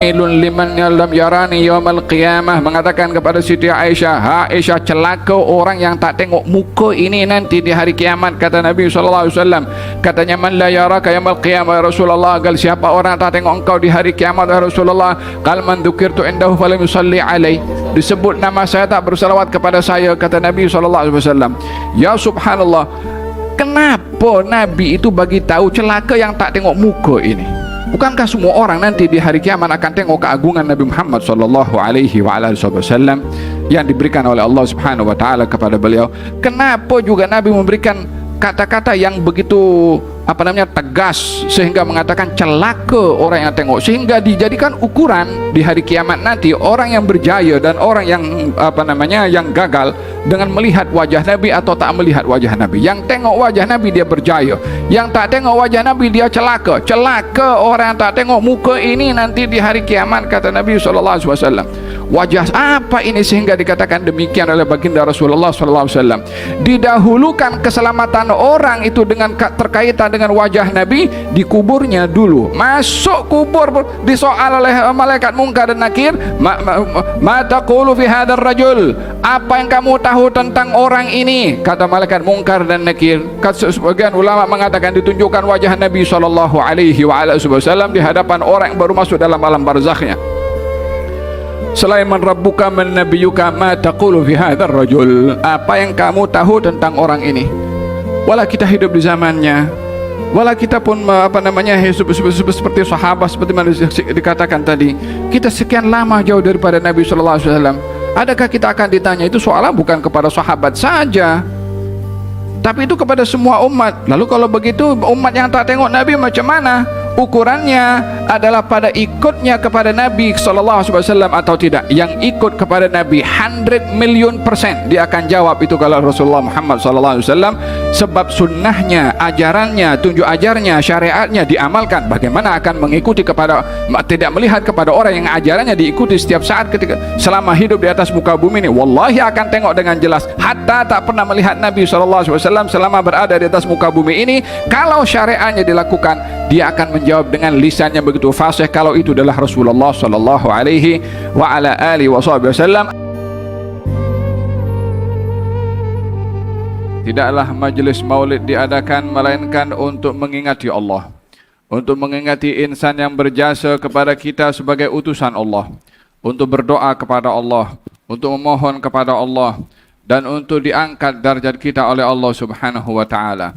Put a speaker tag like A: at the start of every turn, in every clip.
A: Ilun liman lam yarani yaumal qiyamah, mengatakan kepada Siti Aisyah, "Ha Aisyah, celaka orang yang tak tengok muka ini nanti di hari kiamat." Kata Nabi SAW, katanya, "Man la yaraka yaumal qiyamah ya Rasulullah." Gal, siapa orang tak tengok engkau di hari kiamat ya Rasulullah? Qal man dzukirtu indahu falam yusalli alai. Disebut nama saya tak bersalawat kepada saya, kata Nabi SAW. Ya subhanallah, kenapa Nabi itu bagi tahu celaka yang tak tengok muka ini? Bukankah semua orang nanti di hari kiamat akan tengok keagungan Nabi Muhammad SAW yang diberikan oleh Allah Subhanahu wa taala kepada beliau? Kenapa juga Nabi memberikan kata-kata yang begitu tegas sehingga mengatakan celaka orang yang tengok, sehingga dijadikan ukuran di hari kiamat nanti orang yang berjaya dan orang yang yang gagal dengan melihat wajah Nabi atau tak melihat wajah Nabi. Yang tengok wajah Nabi dia berjaya, yang tak tengok wajah Nabi dia celaka. Celaka orang yang tak tengok muka ini nanti di hari kiamat, kata Nabi SAW. Wajah apa ini sehingga dikatakan demikian oleh baginda Rasulullah SAW? Didahulukan keselamatan orang itu dengan terkaitan dengan wajah Nabi, dikuburnya dulu. Masuk kubur disoal oleh malaikat Munkar dan Nakir, ma taqulu fi hadzal rajul? Apa yang kamu tahu tentang orang ini? Kata malaikat Munkar dan Nakir. Sebagian ulama mengatakan ditunjukkan wajah Nabi SAW di hadapan orang yang baru masuk dalam alam barzakhnya. Selain man rabbuka man nabiyuka ma taqulu fi hadzal rajul? Apa yang kamu tahu tentang orang ini? Wala kita hidup di zamannya, wala kita pun hidup seperti sahabat, seperti mana dikatakan tadi, kita sekian lama jauh daripada Nabi SAW. Adakah kita akan ditanya? Itu soalnya bukan kepada sahabat saja, tapi itu kepada semua umat. Lalu kalau begitu umat yang tak tengok Nabi macam mana? Ukurannya adalah pada ikutnya kepada Nabi SAW atau tidak. Yang ikut kepada Nabi 100 million %, dia akan jawab itu kalau Rasulullah Muhammad SAW, sebab sunnahnya, ajarannya, tunjuk ajarnya, syariatnya diamalkan. Bagaimana akan mengikuti kepada, tidak melihat kepada orang yang ajarannya diikuti setiap saat ketika selama hidup di atas muka bumi ini? Wallahi akan tengok dengan jelas. Hatta tak pernah melihat Nabi SAW selama berada di atas muka bumi ini, kalau syariatnya dilakukan, dia akan menjawab dengan lisannya begitu fasih kalau itu adalah Rasulullah sallallahu alaihi wa ala alihi wasallam. Tidaklah majelis maulid diadakan melainkan untuk mengingati Allah, untuk mengingati insan yang berjasa kepada kita sebagai utusan Allah, untuk berdoa kepada Allah, untuk memohon kepada Allah, dan untuk diangkat darjat kita oleh Allah Subhanahu wa taala.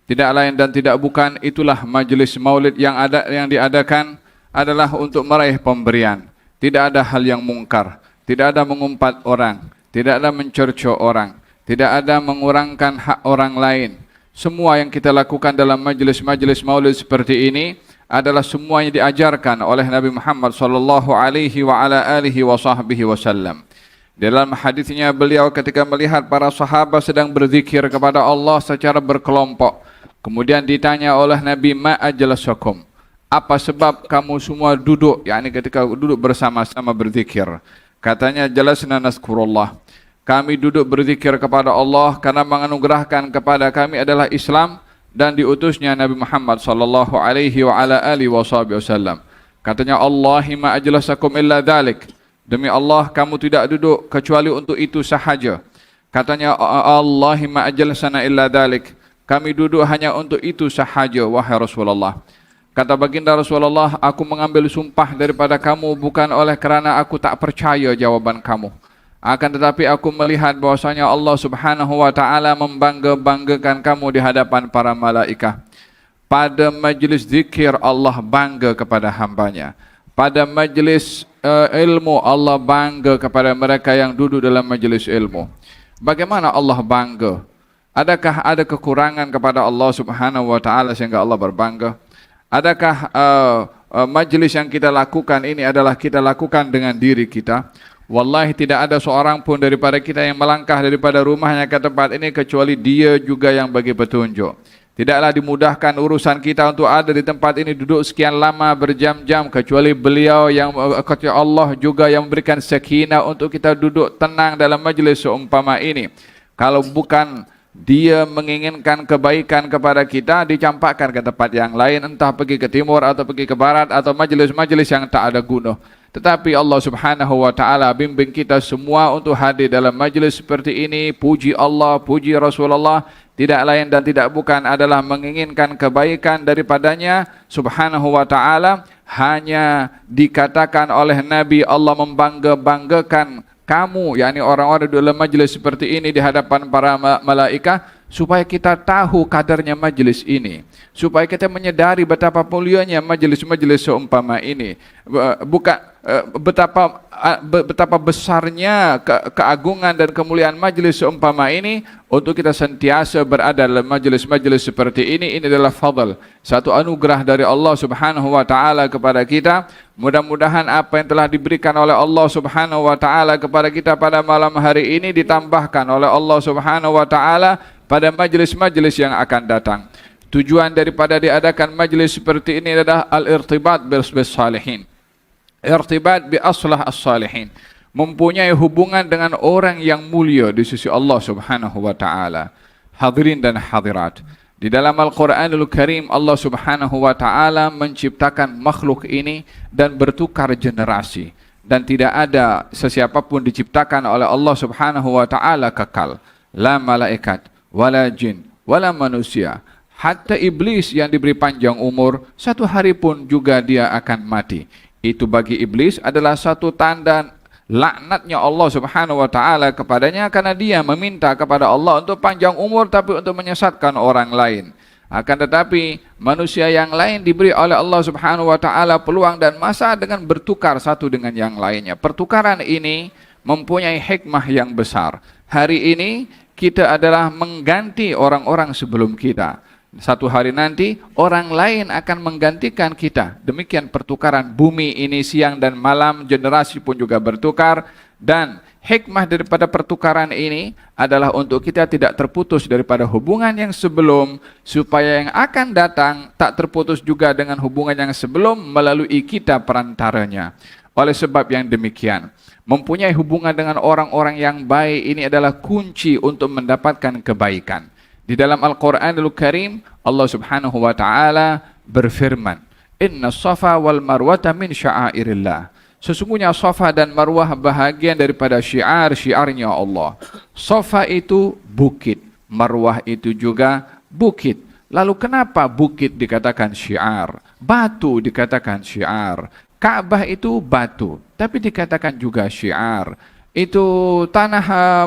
A: Tidak lain dan tidak bukan, itulah majelis maulid yang diadakan adalah untuk meraih pemberian. Tidak ada hal yang mungkar, tidak ada mengumpat orang, tidak ada mencercok orang, tidak ada mengurangkan hak orang lain. Semua yang kita lakukan dalam majelis-majelis maulid seperti ini adalah semua yang diajarkan oleh Nabi Muhammad sallallahu alaihi wa ala alihi wa sahbihi wasallam. Dalam hadisnya beliau ketika melihat para sahabat sedang berzikir kepada Allah secara berkelompok, kemudian ditanya oleh Nabi, ma ajlasakum? Apa sebab kamu semua duduk, yakni ketika duduk bersama-sama berzikir? Katanya, jalasna nazkurullah. Kami duduk berzikir kepada Allah karena menganugerahkan kepada kami adalah Islam dan diutusnya Nabi Muhammad sallallahu alaihi wa ala alihi wasallam. Katanya, Allahumma ajlasakum illa dzalik. Demi Allah, kamu tidak duduk kecuali untuk itu sahaja. Katanya, Allahumma ajlasana illa dzalik. Kami duduk hanya untuk itu sahaja, wahai Rasulullah. Kata baginda Rasulullah, aku mengambil sumpah daripada kamu bukan oleh kerana aku tak percaya jawaban kamu. Akan tetapi aku melihat bahwasanya Allah Subhanahu wa taala membangga-banggakan kamu di hadapan para malaikat. Pada majlis zikir Allah bangga kepada hambanya. Pada majlis ilmu Allah bangga kepada mereka yang duduk dalam majlis ilmu. Bagaimana Allah bangga? Adakah ada kekurangan kepada Allah Subhanahu wa taala sehingga Allah berbangga? Adakah majlis yang kita lakukan ini adalah kita lakukan dengan diri kita? Wallahi tidak ada seorang pun daripada kita yang melangkah daripada rumahnya ke tempat ini kecuali dia juga yang bagi petunjuk. Tidaklah dimudahkan urusan kita untuk ada di tempat ini duduk sekian lama berjam-jam kecuali beliau yang Allah juga yang memberikan sakinah untuk kita duduk tenang dalam majlis seumpama ini. Kalau bukan dia menginginkan kebaikan kepada kita, dicampakkan ke tempat yang lain, entah pergi ke timur atau pergi ke barat atau majlis-majlis yang tak ada guna. Tetapi Allah Subhanahu wa taala bimbing kita semua untuk hadir dalam majlis seperti ini. Puji Allah, puji Rasulullah, tidak lain dan tidak bukan adalah menginginkan kebaikan daripadanya Subhanahu wa taala. Hanya dikatakan oleh Nabi, Allah membangga-banggakan kamu, yakni orang-orang dalam majlis seperti ini di hadapan para malaikat, supaya kita tahu kadarnya majlis ini, supaya kita menyadari betapa mulianya majlis-majlis seumpama ini, betapa besarnya keagungan dan kemuliaan majlis seumpama ini. Untuk kita sentiasa berada dalam majlis-majlis seperti ini adalah fadl, satu anugerah dari Allah Subhanahu wa taala kepada kita. Mudah-mudahan apa yang telah diberikan oleh Allah Subhanahu wa taala kepada kita pada malam hari ini ditambahkan oleh Allah Subhanahu wa taala pada majlis-majlis yang akan datang. Tujuan daripada diadakan majlis seperti ini adalah al-irtibat bis salihin, irtibat bi aslah as-salihin, mempunyai hubungan dengan orang yang mulia di sisi Allah Subhanahu wa taala. Hadirin dan hadirat, di dalam Al-Quranul Karim Allah Subhanahu wa taala menciptakan makhluk ini dan bertukar generasi, dan tidak ada sesiapapun diciptakan oleh Allah Subhanahu wa taala kekal, la malaikat wala jin wala manusia. Hatta iblis yang diberi panjang umur, satu hari pun juga dia akan mati. Itu bagi iblis adalah satu tanda laknatnya Allah Subhanahu wa taala kepadanya, karena dia meminta kepada Allah untuk panjang umur tapi untuk menyesatkan orang lain. Akan tetapi manusia yang lain diberi oleh Allah Subhanahu wa taala peluang dan masa dengan bertukar satu dengan yang lainnya. Pertukaran ini mempunyai hikmah yang besar. Hari ini kita adalah mengganti orang-orang sebelum kita. Satu hari nanti orang lain akan menggantikan kita. Demikian pertukaran bumi ini, siang dan malam, generasi pun juga bertukar. Dan hikmah daripada pertukaran ini adalah untuk kita tidak terputus daripada hubungan yang sebelum, supaya yang akan datang tak terputus juga dengan hubungan yang sebelum melalui kita perantaranya. Oleh sebab yang demikian, mempunyai hubungan dengan orang-orang yang baik ini adalah kunci untuk mendapatkan kebaikan. Di dalam Al-Quranul Karim Allah Subhanahu wa taala berfirman, Inna Safa wal Marwata min sya'airillah. Sesungguhnya Safa dan Marwah bahagian daripada syiar-syiarnya Allah. Safa itu bukit, Marwah itu juga bukit. Lalu kenapa bukit dikatakan syiar, batu dikatakan syiar? Ka'bah itu batu, tapi dikatakan juga syiar. Itu tanah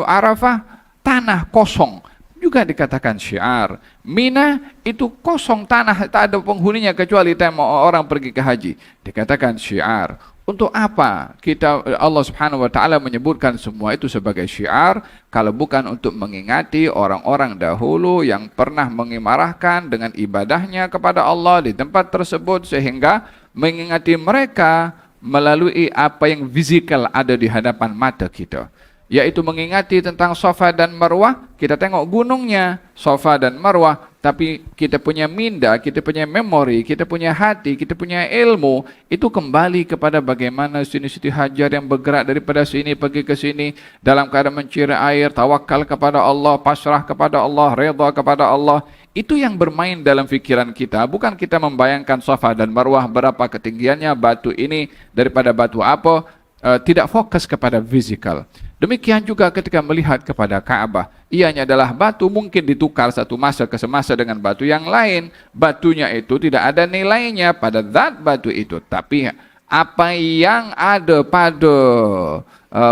A: Arafah, tanah kosong, juga dikatakan syiar. Mina itu kosong tanah, tak ada penghuninya kecuali orang pergi ke haji, dikatakan syiar. Untuk apa kita Allah Subhanahu wa taala menyebutkan semua itu sebagai syiar kalau bukan untuk mengingati orang-orang dahulu yang pernah mengimarahkan dengan ibadahnya kepada Allah di tempat tersebut, sehingga mengingati mereka melalui apa yang fizikal ada di hadapan mata kita, yaitu mengingati tentang Safa dan Marwah. Kita tengok gunungnya Safa dan Marwah, tapi kita punya minda, kita punya memori, kita punya hati, kita punya ilmu, itu kembali kepada bagaimana Siti Hajar yang bergerak daripada sini pergi ke sini dalam keadaan mencari air, tawakal kepada Allah, pasrah kepada Allah, redha kepada Allah. Itu yang bermain dalam fikiran kita, bukan kita membayangkan Safa dan Marwah berapa ketinggiannya, batu ini daripada batu apa. Tidak fokus kepada fizikal. Demikian juga ketika melihat kepada Ka'bah, ianya adalah batu, mungkin ditukar satu masa ke semasa dengan batu yang lain. Batunya itu tidak ada nilainya pada zat batu itu, tapi apa yang ada pada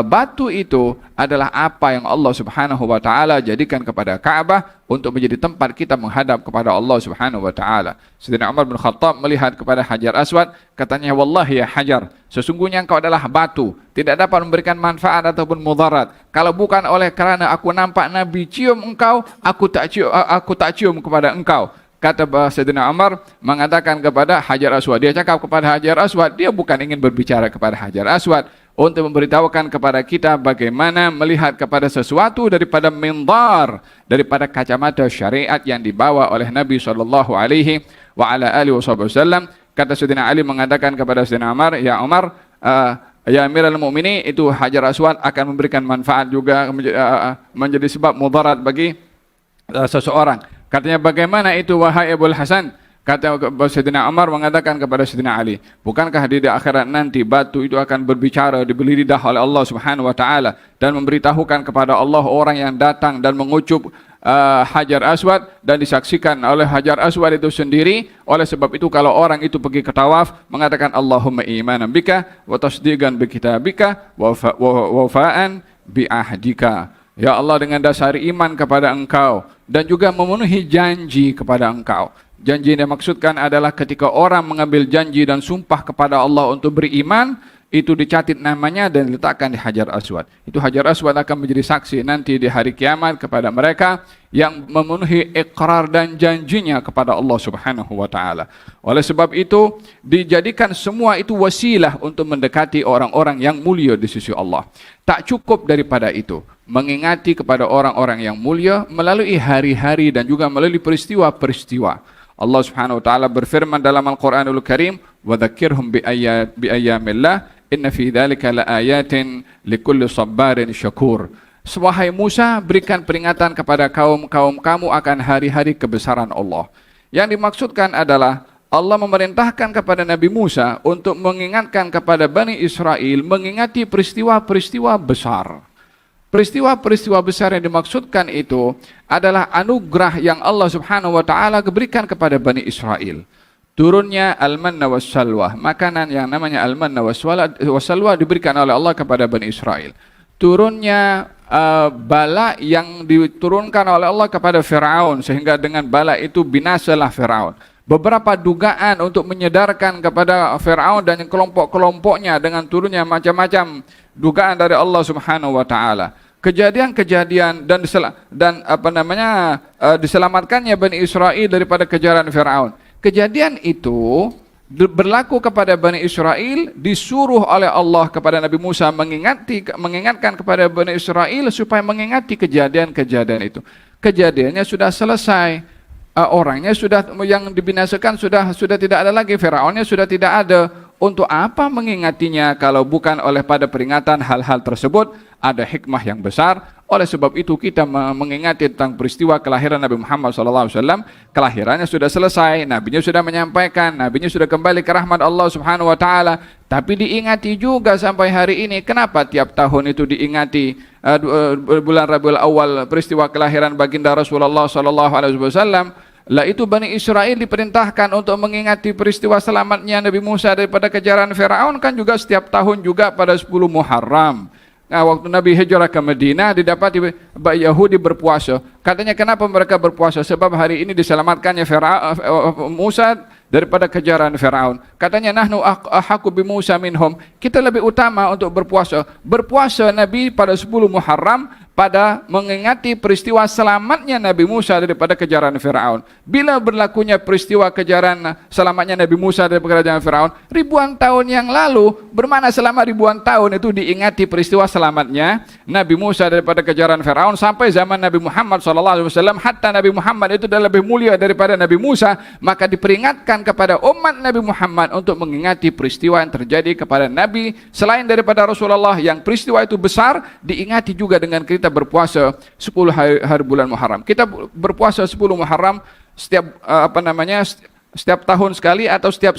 A: batu itu adalah apa yang Allah Subhanahu wa taala jadikan kepada Ka'bah untuk menjadi tempat kita menghadap kepada Allah Subhanahu wa taala. Sayyidina Umar bin Khattab melihat kepada Hajar Aswad, katanya, "Wallahi ya Hajar, sesungguhnya engkau adalah batu, tidak dapat memberikan manfaat ataupun mudarat. Kalau bukan oleh kerana aku nampak Nabi cium engkau, aku tak cium kepada engkau." Kata Sayyidina Umar mengatakan kepada Hajar Aswad, dia cakap kepada Hajar Aswad, dia bukan ingin berbicara kepada Hajar Aswad untuk memberitahukan kepada kita bagaimana melihat kepada sesuatu daripada mindar, daripada kacamata syariat yang dibawa oleh Nabi sallallahu alaihi wa ala alihi wasallam. Kata Sayyidina Ali mengatakan kepada Sayyidina Umar, "Ya Umar, ya Amirul Mukminin, itu Hajar Aswad akan memberikan manfaat juga, menjadi sebab mudarat bagi seseorang. Katanya, bagaimana itu wahai Abul Hasan? Kata Sayyidina Umar mengatakan kepada Sayyidina Ali, bukankah di akhirat nanti batu itu akan berbicara, diberi lidah oleh Allah Subhanahu wa taala dan memberitahukan kepada Allah orang yang datang dan mengucup Hajar Aswad dan disaksikan oleh Hajar Aswad itu sendiri. Oleh sebab itu kalau orang itu pergi ke tawaf mengatakan Allahumma imanan bika wa tasdiqan bi kitabika wa wafa'an bi ahdika. Ya Allah, dengan dasar iman kepada Engkau dan juga memenuhi janji kepada Engkau. Janji yang dimaksudkan adalah ketika orang mengambil janji dan sumpah kepada Allah untuk beriman, itu dicatat namanya dan diletakkan di Hajar Aswad. Itu Hajar Aswad akan menjadi saksi nanti di hari kiamat kepada mereka yang memenuhi ikrar dan janjinya kepada Allah Subhanahu wa taala. Oleh sebab itu, dijadikan semua itu wasilah untuk mendekati orang-orang yang mulia di sisi Allah. Tak cukup daripada itu, mengingati kepada orang-orang yang mulia melalui hari-hari dan juga melalui peristiwa-peristiwa. Allah Subhanahu wa taala berfirman dalam Al-Qur'anul Karim, "Wa dzakkirhum bi ayyamillah, inna fi dzalika laayatin likulli sabarin syakur." Wahai Musa, berikan peringatan kepada kaum-kaum kamu akan hari-hari kebesaran Allah. Yang dimaksudkan adalah Allah memerintahkan kepada Nabi Musa untuk mengingatkan kepada Bani Israel mengingati peristiwa-peristiwa besar. Peristiwa-peristiwa besar yang dimaksudkan itu adalah anugerah yang Allah Subhanahu wa taala berikan kepada Bani Israel. Turunnya al-manna was-salwa, makanan yang namanya al-manna was-salwa diberikan oleh Allah kepada Bani Israel. Turunnya bala yang diturunkan oleh Allah kepada Firaun, sehingga dengan bala itu binasalah Firaun. Beberapa dugaan untuk menyedarkan kepada Firaun dan kelompok-kelompoknya dengan turunnya macam-macam dugaan dari Allah Subhanahu wa taala. Kejadian-kejadian dan diselamatkannya Bani Israel daripada kejaran Firaun. Kejadian itu berlaku kepada Bani Israel, disuruh oleh Allah kepada Nabi Musa mengingatkan kepada Bani Israel supaya mengingati kejadian-kejadian itu. Kejadiannya sudah selesai, orangnya sudah yang dibinasakan sudah tidak ada lagi, Firaunnya sudah tidak ada. Untuk apa mengingatinya kalau bukan oleh pada peringatan hal-hal tersebut? Ada hikmah yang besar. Oleh sebab itu kita mengingati tentang peristiwa kelahiran Nabi Muhammad SAW. Kelahirannya sudah selesai, nabinya sudah menyampaikan, nabinya sudah kembali ke rahmat Allah Subhanahu wa taala. Tapi diingati juga sampai hari ini. Kenapa tiap tahun itu diingati bulan Rabiul Awal peristiwa kelahiran baginda Rasulullah SAW? Lah itu Bani Israel diperintahkan untuk mengingati peristiwa selamatnya Nabi Musa daripada kejaran Firaun kan juga setiap tahun juga pada 10 Muharram. Nah, waktu Nabi hijrah ke Madinah didapati Yahudi berpuasa. Katanya kenapa mereka berpuasa? Sebab hari ini diselamatkannya Musa daripada kejaran Firaun. Katanya nahnu ahaqu bi Musa minhum. Kita lebih utama untuk berpuasa. Berpuasa Nabi pada 10 Muharram pada mengingati peristiwa selamatnya Nabi Musa daripada kejaran Firaun. Bila berlakunya peristiwa kejaran selamatnya Nabi Musa daripada kejaran Firaun ribuan tahun yang lalu, bermana selama ribuan tahun itu diingati peristiwa selamatnya Nabi Musa daripada kejaran Firaun sampai zaman Nabi Muhammad SAW. Hatta Nabi Muhammad itu adalah lebih mulia daripada Nabi Musa, maka diperingatkan kepada umat Nabi Muhammad untuk mengingati peristiwa yang terjadi kepada Nabi selain daripada Rasulullah, yang peristiwa itu besar, diingati juga dengan kita berpuasa 10 hari bulan Muharram. Kita berpuasa 10 Muharram setiap setiap tahun sekali atau setiap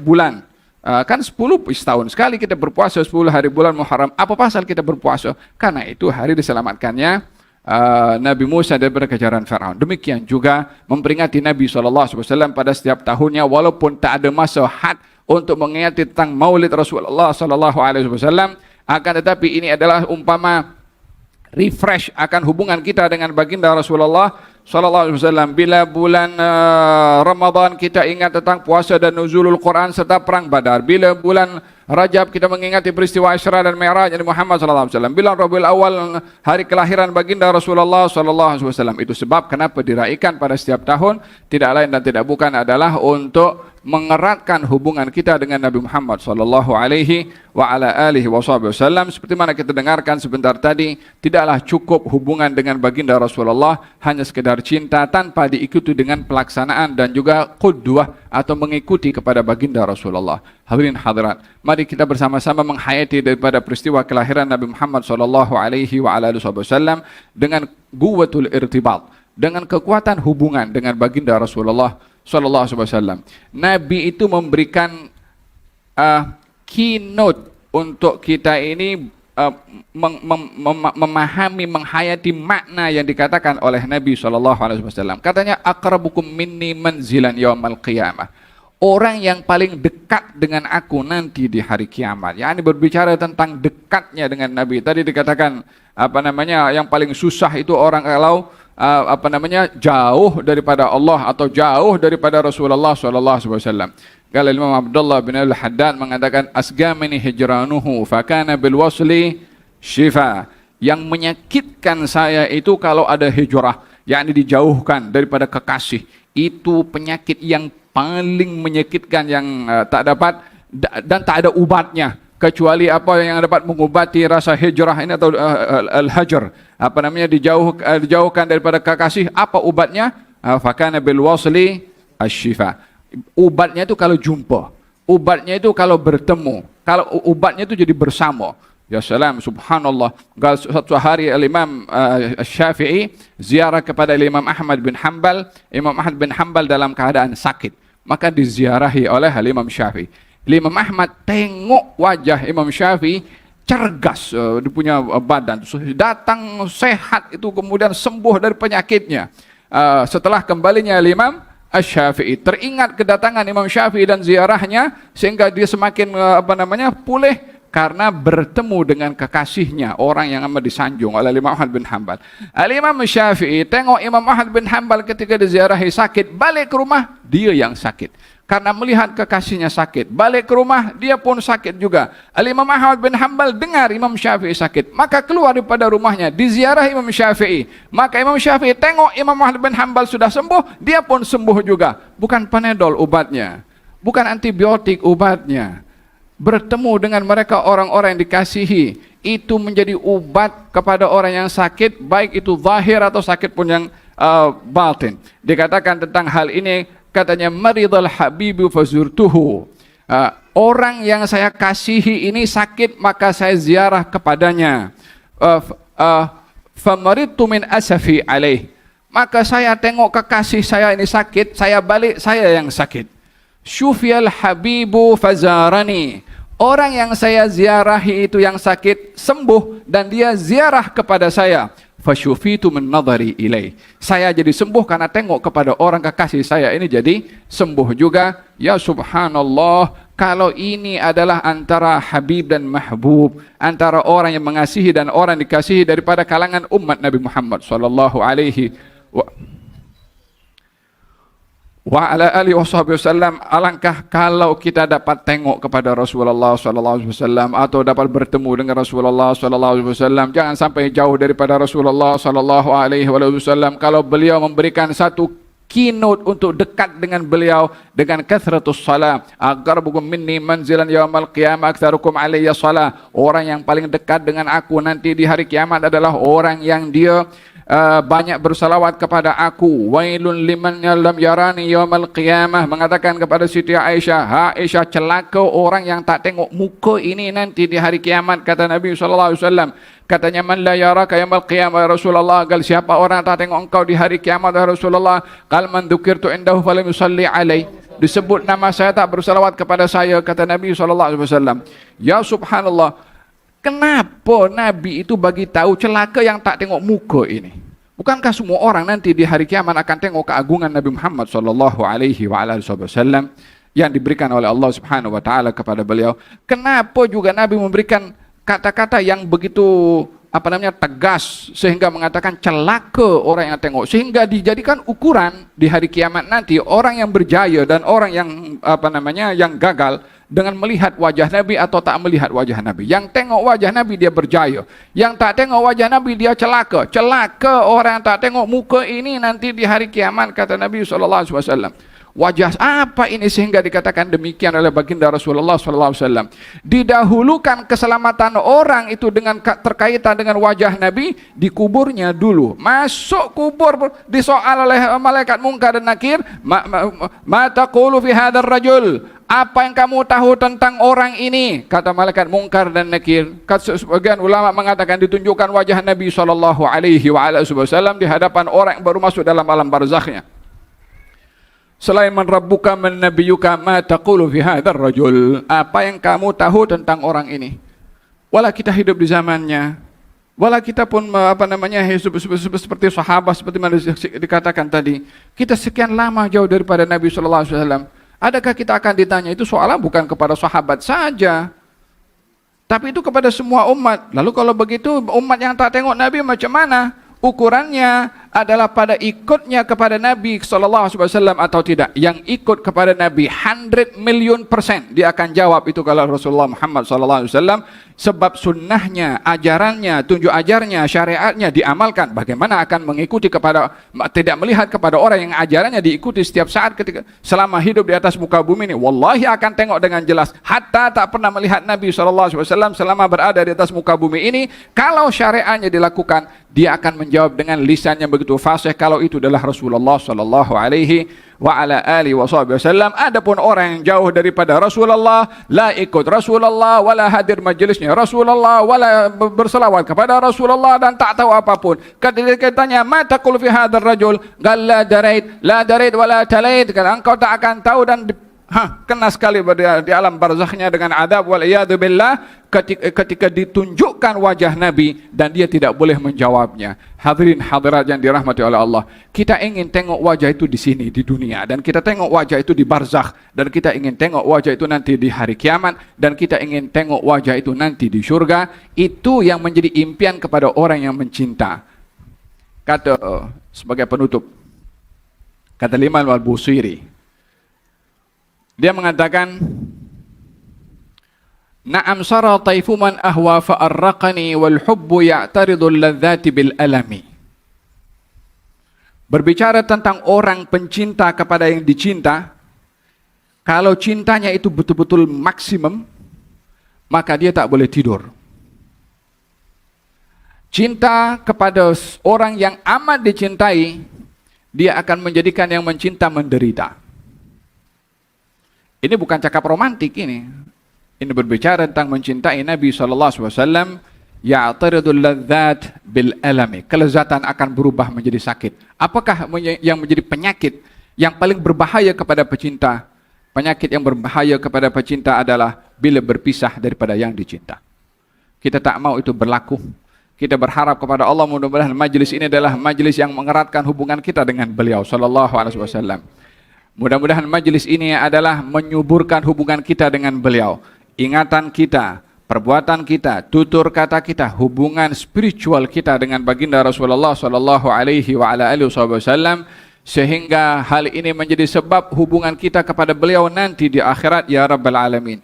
A: bulan. Kan 10 tahun sekali kita berpuasa 10 hari bulan Muharram. Apa pasal kita berpuasa? Karena itu hari diselamatkannya Nabi Musa daripada kejaran Firaun. Demikian juga memperingati Nabi SAW pada setiap tahunnya, walaupun tak ada masa had untuk mengingati tentang Maulid Rasulullah SAW, akan tetapi ini adalah umpama refresh akan hubungan kita dengan baginda Rasulullah SAW. Bila bulan Ramadan kita ingat tentang puasa dan nuzulul Quran serta perang Badar. Bila bulan Rajab kita mengingati peristiwa Isra dan Mi'raj Nabi Muhammad SAW. Bila Rabiul Awal hari kelahiran baginda Rasulullah SAW. Itu sebab kenapa diraikan pada setiap tahun, tidak lain dan tidak bukan adalah untuk mengeratkan hubungan kita dengan Nabi Muhammad sallallahu alaihi wa ala alihi wasallam. Seperti mana kita dengarkan sebentar tadi, tidaklah cukup hubungan dengan baginda Rasulullah hanya sekedar cinta tanpa diikuti dengan pelaksanaan dan juga qudwah atau mengikuti kepada baginda Rasulullah. Hadirin hadirat, mari kita bersama-sama menghayati daripada peristiwa kelahiran Nabi Muhammad sallallahu alaihi wa ala alihi wasallam dengan quwwatul irtibat, dengan kekuatan hubungan dengan baginda Rasulullah sallallahu alaihi wasallam. Nabi itu memberikan keynote untuk kita ini memahami, menghayati makna yang dikatakan oleh Nabi SAW. Katanya, aqrabukum minni manzilan yaumal qiyamah. Orang yang paling dekat dengan aku nanti di hari kiamat. Ya, ini berbicara tentang dekatnya dengan Nabi. Tadi dikatakan yang paling susah itu orang kalau jauh daripada Allah atau jauh daripada Rasulullah SAW. Kalau Imam Abdullah bin Al-Haddad mengatakan, asgamani hijranuhu fakana bil wasli syifa. Yang menyakitkan saya itu kalau ada hijrah, yakni dijauhkan daripada kekasih. Itu penyakit yang paling menyakitkan yang tak dapat dan tak ada ubatnya kecuali apa yang dapat mengobati rasa hijrah ini atau al-hajr. Dijauhkan daripada kekasih. Apa ubatnya? Fakana bil wasli asyifa. Ubatnya itu kalau jumpa, ubatnya itu kalau bertemu, kalau ubatnya itu jadi bersama. Ya salam, subhanallah. Satu hari Imam Syafi'i ziarah kepada Imam Ahmad bin Hanbal. Imam Ahmad bin Hanbal dalam keadaan sakit, maka diziarahi oleh Imam Syafi'i. Imam Ahmad tengok wajah Imam Syafi'i cergas, dia punya badan datang sehat, itu kemudian sembuh dari penyakitnya. Setelah kembalinya Imam Asy-Syafi'i, teringat kedatangan Imam Syafi'i dan ziarahnya, sehingga dia semakin pulih karena bertemu dengan kekasihnya, orang yang amat disanjung oleh Imam Ahmad bin Hanbal. Imam Syafi'i tengok Imam Ahmad bin Hanbal ketika diziarahi sakit, balik ke rumah dia yang sakit. Karena melihat kekasihnya sakit, balik ke rumah dia pun sakit juga. Imam Ahmad bin Hanbal dengar Imam Syafi'i sakit, maka keluar daripada rumahnya, diziarah Imam Syafi'i. Maka Imam Syafi'i tengok Imam Ahmad bin Hanbal sudah sembuh, dia pun sembuh juga. Bukan Panadol obatnya, bukan antibiotik obatnya. Bertemu dengan mereka orang-orang yang dikasihi, itu menjadi obat kepada orang yang sakit, baik itu zahir atau sakit pun yang batin. Dikatakan tentang hal ini, katanya, maridul habibu fazurtuhu. Orang yang saya kasihi ini sakit, maka saya ziarah kepadanya. Famaridtu min asafi alaih. Maka saya tengok kekasih saya ini sakit, saya balik, saya yang sakit. Syufiyal habibu fazarani. Orang yang saya ziarahi itu yang sakit sembuh dan dia ziarah kepada saya. Fasyufitu min nadhari ilaih. Saya jadi sembuh karena tengok kepada orang kekasih saya ini jadi sembuh juga. Ya subhanallah, kalau ini adalah antara habib dan mahbub, antara orang yang mengasihi dan orang dikasihi daripada kalangan umat Nabi Muhammad sallallahu alaihi wa ala alihi wasallam. Alangkah kalau kita dapat tengok kepada Rasulullah sallallahu alaihi wasallam atau dapat bertemu dengan Rasulullah sallallahu alaihi wasallam. Jangan sampai jauh daripada Rasulullah sallallahu alaihi wasallam. Kalau beliau memberikan satu keynote untuk dekat dengan beliau dengan kathratus salam, aqrabukum minni manzilan yaumal qiyamah aktsarukum alayya salah. Orang yang paling dekat dengan aku nanti di hari kiamat adalah orang yang dia banyak bersalawat kepada aku. Wailun liman lam yarani yaumal qiyamah. Mengatakan kepada Siti Aisyah, Aisyah, celaka orang yang tak tengok muka ini nanti di hari kiamat. Kata Nabi SAW, katanya, man la yaraka yaumal qiyamah ya Rasulullah. Gal, siapa orang tak tengok engkau di hari kiamat ya Rasulullah? Qal man dzukirtu indahu falam yusalli alai. Disebut nama saya tak bersalawat kepada saya, kata Nabi SAW. Ya subhanallah, kenapa Nabi itu bagi tahu celaka yang tak tengok muka ini? Bukankah semua orang nanti di hari kiamat akan tengok keagungan Nabi Muhammad sallallahu alaihi wasallam yang diberikan oleh Allah Subhanahu wa taala kepada beliau? Kenapa juga Nabi memberikan kata-kata yang begitu tegas sehingga mengatakan celaka orang yang tengok, sehingga dijadikan ukuran di hari kiamat nanti orang yang berjaya dan orang yang yang gagal dengan melihat wajah Nabi atau tak melihat wajah Nabi. Yang tengok wajah Nabi dia berjaya, yang tak tengok wajah Nabi dia celaka. Celaka orang yang tak tengok muka ini nanti di hari kiamat, kata Nabi SAW. Wajah apa ini sehingga dikatakan demikian oleh baginda Rasulullah SAW? Didahulukan keselamatan orang itu dengan terkaitan dengan wajah Nabi di kuburnya dulu. Masuk kubur disoal oleh malaikat Munkar dan Nakir, ma taqulu fi hadzal rajul? apa yang kamu tahu tentang orang ini? Kata malaikat Munkar dan Nakir. Kata sebagian ulama mengatakan ditunjukkan wajah Nabi SAW di hadapan orang yang baru masuk dalam alam barzakhnya. Selain man rabbuka man nabiyuka ma taqulu fi hadzal rajul. Apa yang kamu tahu tentang orang ini? Wala kita hidup di zamannya. Wala kita pun hidup seperti sahabat, seperti mana dikatakan tadi. Kita sekian lama jauh daripada Nabi SAW. Adakah kita akan ditanya? Itu soalnya bukan kepada sahabat saja, tapi itu kepada semua umat. Lalu kalau begitu umat yang tak tengok Nabi macam mana? Ukurannya adalah pada ikutnya kepada Nabi SAW atau tidak. Yang ikut kepada Nabi 100 million %, dia akan jawab itu kalau Rasulullah Muhammad SAW, sebab sunnahnya, ajarannya, tunjuk ajarnya, syariatnya diamalkan. Bagaimana akan mengikuti kepada, tidak melihat kepada orang yang ajarannya diikuti setiap saat ketika selama hidup di atas muka bumi ini? Wallahi akan tengok dengan jelas. Hatta tak pernah melihat Nabi SAW selama berada di atas muka bumi ini. Kalau syariatnya dilakukan, dia akan menjawab dengan lisan yang begitu fasih kalau itu adalah Rasulullah sallallahu alaihi wa ala alihi wasallam. Adapun orang yang jauh daripada Rasulullah, la ikut Rasulullah, wala hadir majlisnya Rasulullah, wala berselawat kepada Rasulullah dan tak tahu apapun. Ketika ditanya, "Ma taqul fi hadzal rajul?" Qala la darait wala talait. Kalau engkau tak akan tahu dan kena sekali di alam barzakhnya dengan adab wal iyadu billah ketika ditunjukkan wajah Nabi dan dia tidak boleh menjawabnya. Hadirin hadirat yang dirahmati oleh Allah, kita ingin tengok wajah itu di sini di dunia, dan kita tengok wajah itu di barzakh, dan kita ingin tengok wajah itu nanti di hari kiamat, dan kita ingin tengok wajah itu nanti di syurga. Itu yang menjadi impian kepada orang yang mencinta. Kata sebagai penutup, kata Imam Al-Busiri, dia mengatakan, "Na'am sara taifu man ahwa fa'arraqani wal hubbu ya'taridu al-ladzati bil alami." Berbicara tentang orang pencinta kepada yang dicinta, kalau cintanya itu betul-betul maksimum, maka dia tak boleh tidur. Cinta kepada orang yang amat dicintai, dia akan menjadikan yang mencinta menderita. Ini bukan cakap romantik ini. Ini berbicara tentang mencintai Nabi SAW. Ya'taridul ladzat bil alami. Kelezatan akan berubah menjadi sakit. Apakah yang menjadi penyakit yang paling berbahaya kepada pecinta? Penyakit yang berbahaya kepada pecinta adalah bila berpisah daripada yang dicinta. Kita tak mau itu berlaku. Kita berharap kepada Allah, mudah-mudahan majlis ini adalah majlis yang mengeratkan hubungan kita dengan beliau sallallahu alaihi wasallam. Mudah-mudahan majlis ini adalah menyuburkan hubungan kita dengan beliau. Ingatan kita, perbuatan kita, tutur kata kita, hubungan spiritual kita dengan baginda Rasulullah sallallahu alaihi wa ala alihi wasallam, sehingga hal ini menjadi sebab hubungan kita kepada beliau nanti di akhirat, ya rabbal alamin.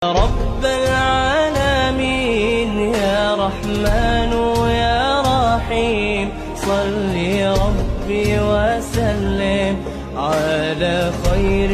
A: Ya rabbal alamin, ya rahmanu ya rahim, salli rabbi wa sallim على خير